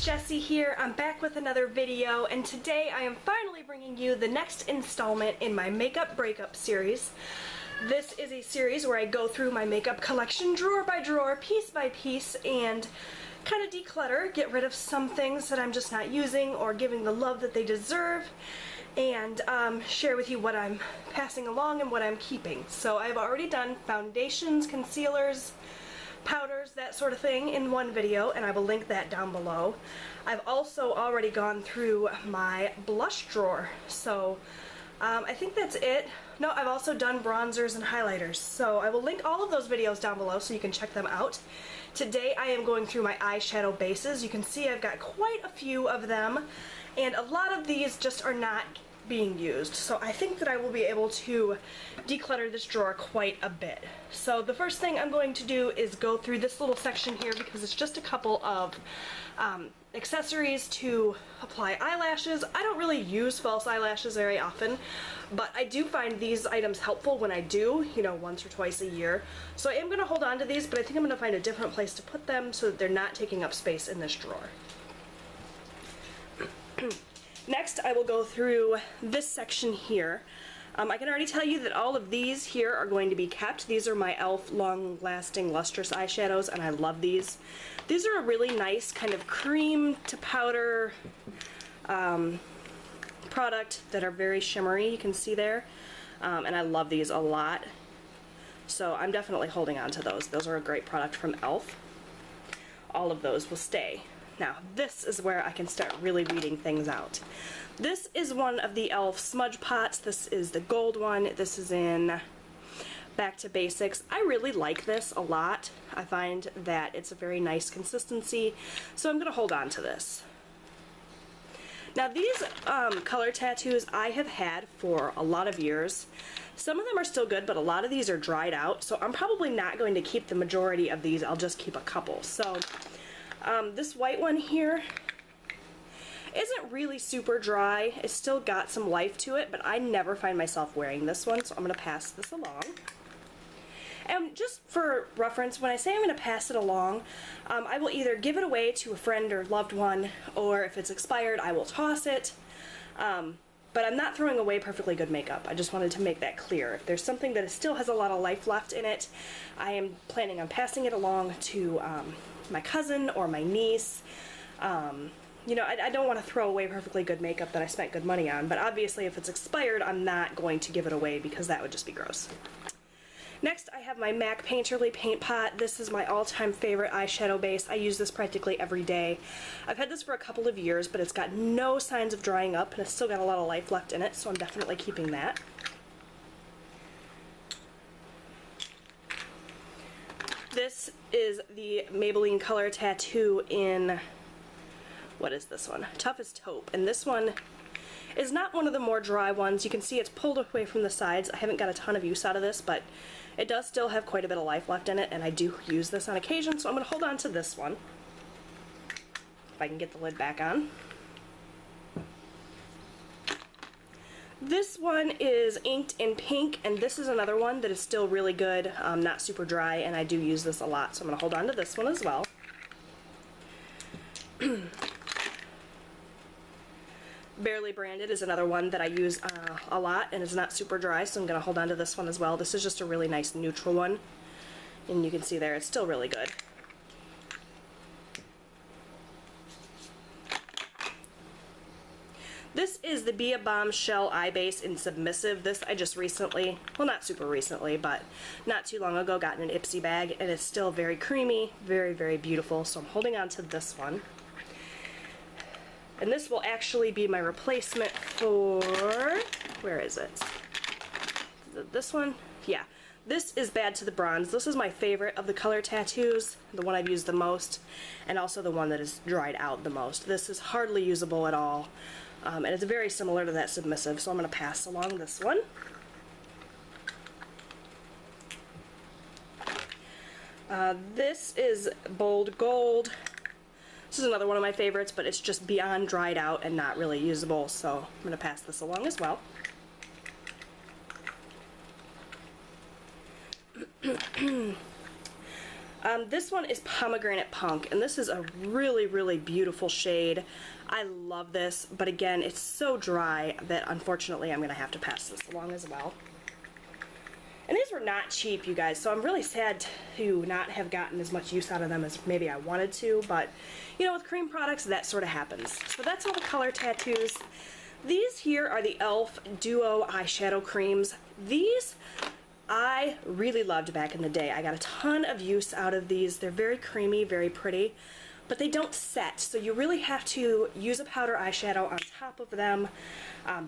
it's Jessie here. I'm back with another video, and today I am finally bringing you the next installment in my makeup breakup series. This is a series where I go through my makeup collection drawer by drawer, piece by piece, and kind of declutter, get rid of some things that I'm just not using or giving the love that they deserve, and share with you what I'm passing along and what I'm keeping. So I've already done foundations, concealers, powders, that sort of thing in one video, and I will link that down below. I've also already gone through my blush drawer, so I think that's it. No, I've also done bronzers and highlighters, so I will link all of those videos down below so you can check them out. Today I am going through my eyeshadow bases. You can see I've got quite a few of them, and a lot of these just are not being used, so I think that I will be able to declutter this drawer quite a bit. So the first thing I'm going to do is go through this little section here because it's just a couple of accessories to apply eyelashes. I don't really use false eyelashes very often, but I do find these items helpful when I do, you know, once or twice a year. So I am going to hold on to these, but I think I'm going to find a different place to put them so that they're not taking up space in this drawer. Next, I will go through this section here. I can already tell you that all of these here are going to be kept. These are my e.l.f. long-lasting lustrous eyeshadows, and I love these. These are a really nice kind of cream to powder product that are very shimmery, you can see there, and I love these a lot. So I'm definitely holding on to those. Those are a great product from e.l.f. All of those will stay. Now, this is where I can start really weeding things out. This is one of the e.l.f. smudge pots. This is the gold one. This is in Back to Basics. I really like this a lot. I find that it's a very nice consistency, so I'm going to hold on to this. Now, these color tattoos I have had for a lot of years. Some of them are still good, but a lot of these are dried out, so I'm probably not going to keep the majority of these. I'll just keep a couple. So this white one here isn't really super dry. It's still got some life to it, but I never find myself wearing this one, so I'm going to pass this along. And just for reference, when I say I'm going to pass it along, I will either give it away to a friend or loved one, or if it's expired, I will toss it. But I'm not throwing away perfectly good makeup. I just wanted to make that clear. If there's something that still has a lot of life left in it, I am planning on passing it along to my cousin or my niece. You know, I don't want to throw away perfectly good makeup that I spent good money on, but obviously if it's expired, I'm not going to give it away because that would just be gross. Next, I have my MAC Painterly Paint Pot. This is my all-time favorite eyeshadow base. I use this practically every day. I've had this for a couple of years, but it's got no signs of drying up, and it's still got a lot of life left in it, so I'm definitely keeping that. This is the Maybelline Color Tattoo in, what is this one? Tough as Taupe, and this one is not one of the more dry ones. You can see it's pulled away from the sides. I haven't got a ton of use out of this, but it does still have quite a bit of life left in it, and I do use this on occasion, so I'm going to hold on to this one. If I can get the lid back on. This one is inked in pink, and this is another one that is still really good, not super dry, and I do use this a lot, so I'm going to hold on to this one as well. Barely Branded is another one that I use a lot and is not super dry, so I'm going to hold on to this one as well. This is just a really nice neutral one, and you can see there it's still really good. This is the Be a Bombshell Eye Base in Submissive. This I just recently, well, not super recently, but not too long ago got in an Ipsy bag, and it's still very creamy, very, very beautiful, so I'm holding on to this one. And this will actually be my replacement for, where is it? Is it this one? Yeah. This is Bad to the Bronze. This is my favorite of the color tattoos, the one I've used the most, and also the one that is dried out the most. This is hardly usable at all, and it's very similar to that Submissive, so I'm going to pass along this one. This is Bold Gold. This is another one of my favorites, but it's just beyond dried out and not really usable, so I'm going to pass this along as well. This one is Pomegranate Punk, and this is a really, really beautiful shade. I love this, but again, it's so dry that unfortunately I'm going to have to pass this along as well. And these were not cheap, you guys, so I'm really sad to not have gotten as much use out of them as maybe I wanted to, but, you know, with cream products, that sort of happens. So that's all the color tattoos. These here are the e.l.f. Duo Eyeshadow Creams. These I really loved back in the day. I got a ton of use out of these. They're very creamy, very pretty, but they don't set, so you really have to use a powder eyeshadow on top of them.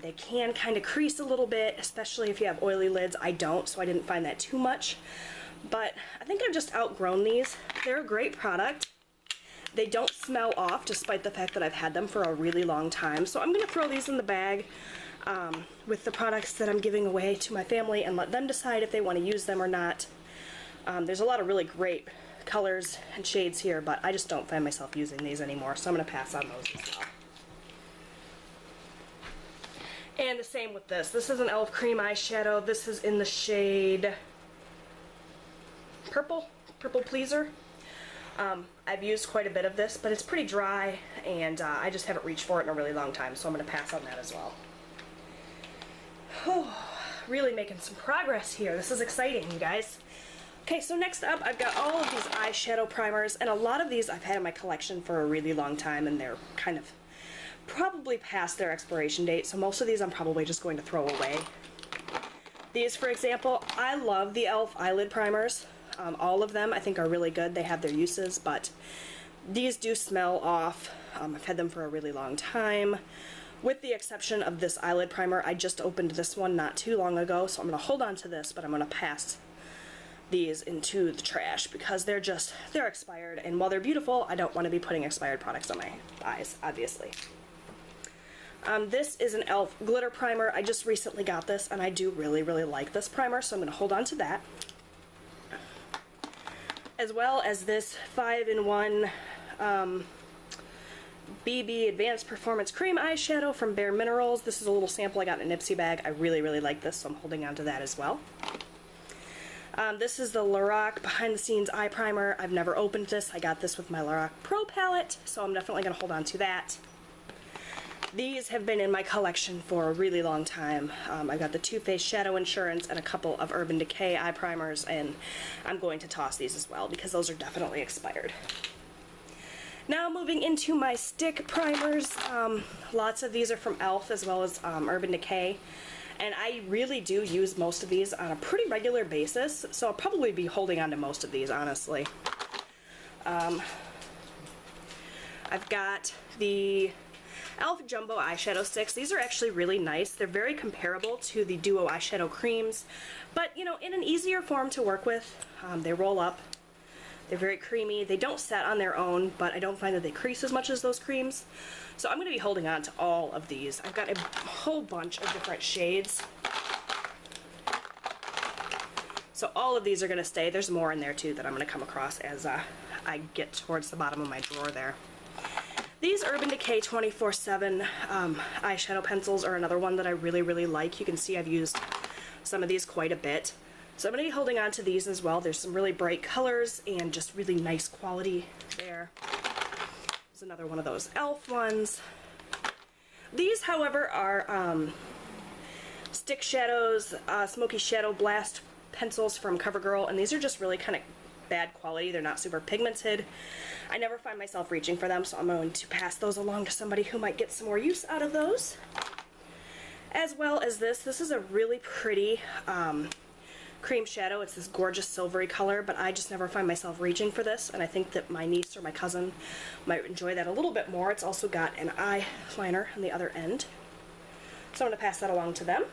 They can kind of crease a little bit, especially if you have oily lids. I don't, so I didn't find that too much, but I think I've just outgrown these. They're a great product. They don't smell off, despite the fact that I've had them for a really long time, so I'm going to throw these in the bag with the products that I'm giving away to my family and let them decide if they want to use them or not. There's a lot of really great colors and shades here, but I just don't find myself using these anymore, so I'm going to pass on those as well. And the same with this. This is an e.l.f. cream eyeshadow. This is in the shade Purple Pleaser. I've used quite a bit of this, but it's pretty dry, and I just haven't reached for it in a really long time, so I'm going to pass on that as well. Whew, really making some progress here. This is exciting, you guys. Okay, so next up, I've got all of these eyeshadow primers, and a lot of these I've had in my collection for a really long time, and they're kind of probably past their expiration date, so most of these I'm probably just going to throw away. These, for example, I love the e.l.f. eyelid primers. All of them I think are really good. They have their uses, but these do smell off. I've had them for a really long time. With the exception of this eyelid primer, I just opened this one not too long ago, so I'm going to hold on to this, but I'm going to pass these into the trash because they're expired, and while they're beautiful, I don't want to be putting expired products on my eyes, obviously. This is an e.l.f. glitter primer. I just recently got this, and I do really, really like this primer, so I'm going to hold on to that. As well as this 5-in-1 BB Advanced Performance Cream Eyeshadow from Bare Minerals. This is a little sample I got in a Nipsey bag. I really, really like this, so I'm holding on to that as well. This is the Lorac Behind the Scenes Eye Primer. I've never opened this. I got this with my Lorac Pro palette, so I'm definitely going to hold on to that. These have been in my collection for a really long time. I've got the Too Faced Shadow Insurance and a couple of Urban Decay eye primers, and I'm going to toss these as well because those are definitely expired. Now moving into my stick primers, lots of these are from e.l.f. as well as Urban Decay, and I really do use most of these on a pretty regular basis, so I'll probably be holding on to most of these, honestly. I've got the e.l.f. Jumbo Eyeshadow Sticks. These are actually really nice. They're very comparable to the Duo Eyeshadow Creams, but, you know, in an easier form to work with. They roll up. They're very creamy. They don't set on their own, but I don't find that they crease as much as those creams. So I'm going to be holding on to all of these. I've got a whole bunch of different shades. So all of these are going to stay. There's more in there too that I'm going to come across as I get towards the bottom of my drawer there. These Urban Decay 24/7 eyeshadow pencils are another one that I really, really like. You can see I've used some of these quite a bit. So I'm going to be holding on to these as well. There's some really bright colors and just really nice quality there. There's another one of those e.l.f. ones. These, however, are Stick Shadows Smoky Shadow Blast pencils from CoverGirl, and these are just really kind of bad quality. They're not super pigmented. I never find myself reaching for them, so I'm going to pass those along to somebody who might get some more use out of those. As well as this. This is a really pretty cream shadow. It's this gorgeous silvery color, but I just never find myself reaching for this, and I think that my niece or my cousin might enjoy that a little bit more. It's also got an eyeliner on the other end, so I'm going to pass that along to them.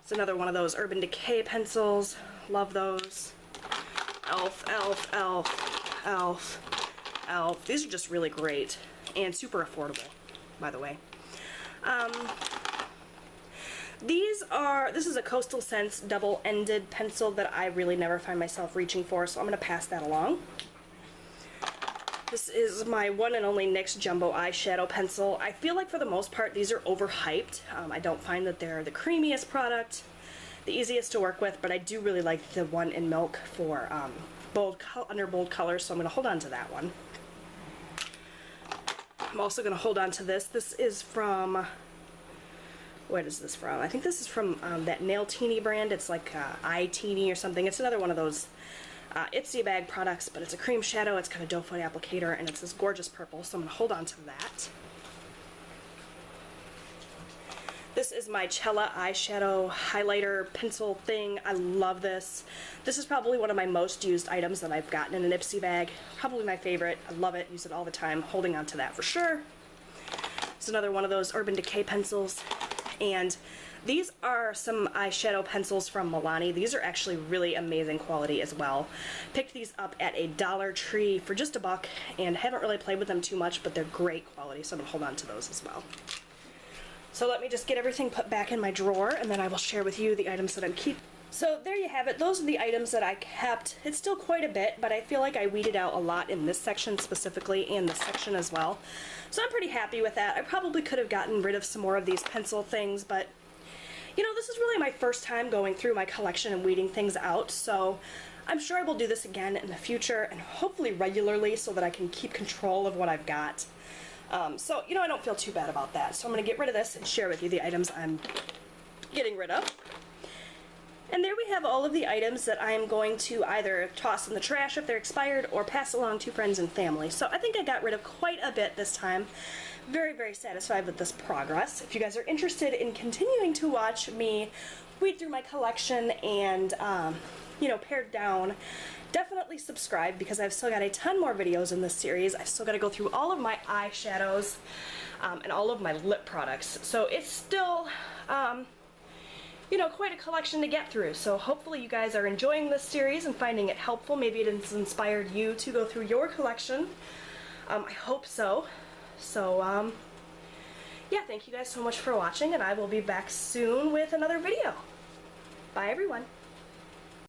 It's another one of those Urban Decay pencils. Love those. e.l.f., e.l.f., e.l.f., e.l.f., e.l.f. These are just really great and super affordable, by the way. This is a Coastal Scents double-ended pencil that I really never find myself reaching for, so I'm going to pass that along. This is my one and only NYX Jumbo Eyeshadow Pencil. I feel like for the most part these are overhyped. I don't find that they're the creamiest product, the easiest to work with, but I do really like the one in milk for under bold colors, so I'm going to hold on to that one. I'm also going to hold on to this. This is from, what is this from? I think this is from that Nail Teeny brand. It's like Eye Teeny or something. It's another one of those Ipsy bag products, but it's a cream shadow. It's got a doe foot applicator, and it's this gorgeous purple, so I'm going to hold on to that. This is my Cella eyeshadow highlighter pencil thing. I love this. This is probably one of my most used items that I've gotten in an Ipsy bag. Probably my favorite. I love it. Use it all the time. Holding on to that for sure. It's another one of those Urban Decay pencils. And these are some eyeshadow pencils from Milani. These are actually really amazing quality as well. Picked these up at a Dollar Tree for just $1 and haven't really played with them too much, but they're great quality, so I'm going to hold on to those as well. So let me just get everything put back in my drawer, and then I will share with you the items that I'm keeping. So there you have it. Those are the items that I kept. It's still quite a bit, but I feel like I weeded out a lot in this section specifically and this section as well. So I'm pretty happy with that. I probably could have gotten rid of some more of these pencil things, but you know, this is really my first time going through my collection and weeding things out, so I'm sure I will do this again in the future and hopefully regularly so that I can keep control of what I've got. So, you know, I don't feel too bad about that. So I'm going to get rid of this and share with you the items I'm getting rid of. And there we have all of the items that I'm going to either toss in the trash if they're expired or pass along to friends and family. So I think I got rid of quite a bit this time. Very, very satisfied with this progress. If you guys are interested in continuing to watch me weed through my collection and, you know, pare down, definitely subscribe because I've still got a ton more videos in this series. I've still got to go through all of my eyeshadows and all of my lip products. So it's still, you know, quite a collection to get through. So hopefully you guys are enjoying this series and finding it helpful. Maybe it has inspired you to go through your collection. I hope so. So, yeah, thank you guys so much for watching, and I will be back soon with another video. Bye, everyone.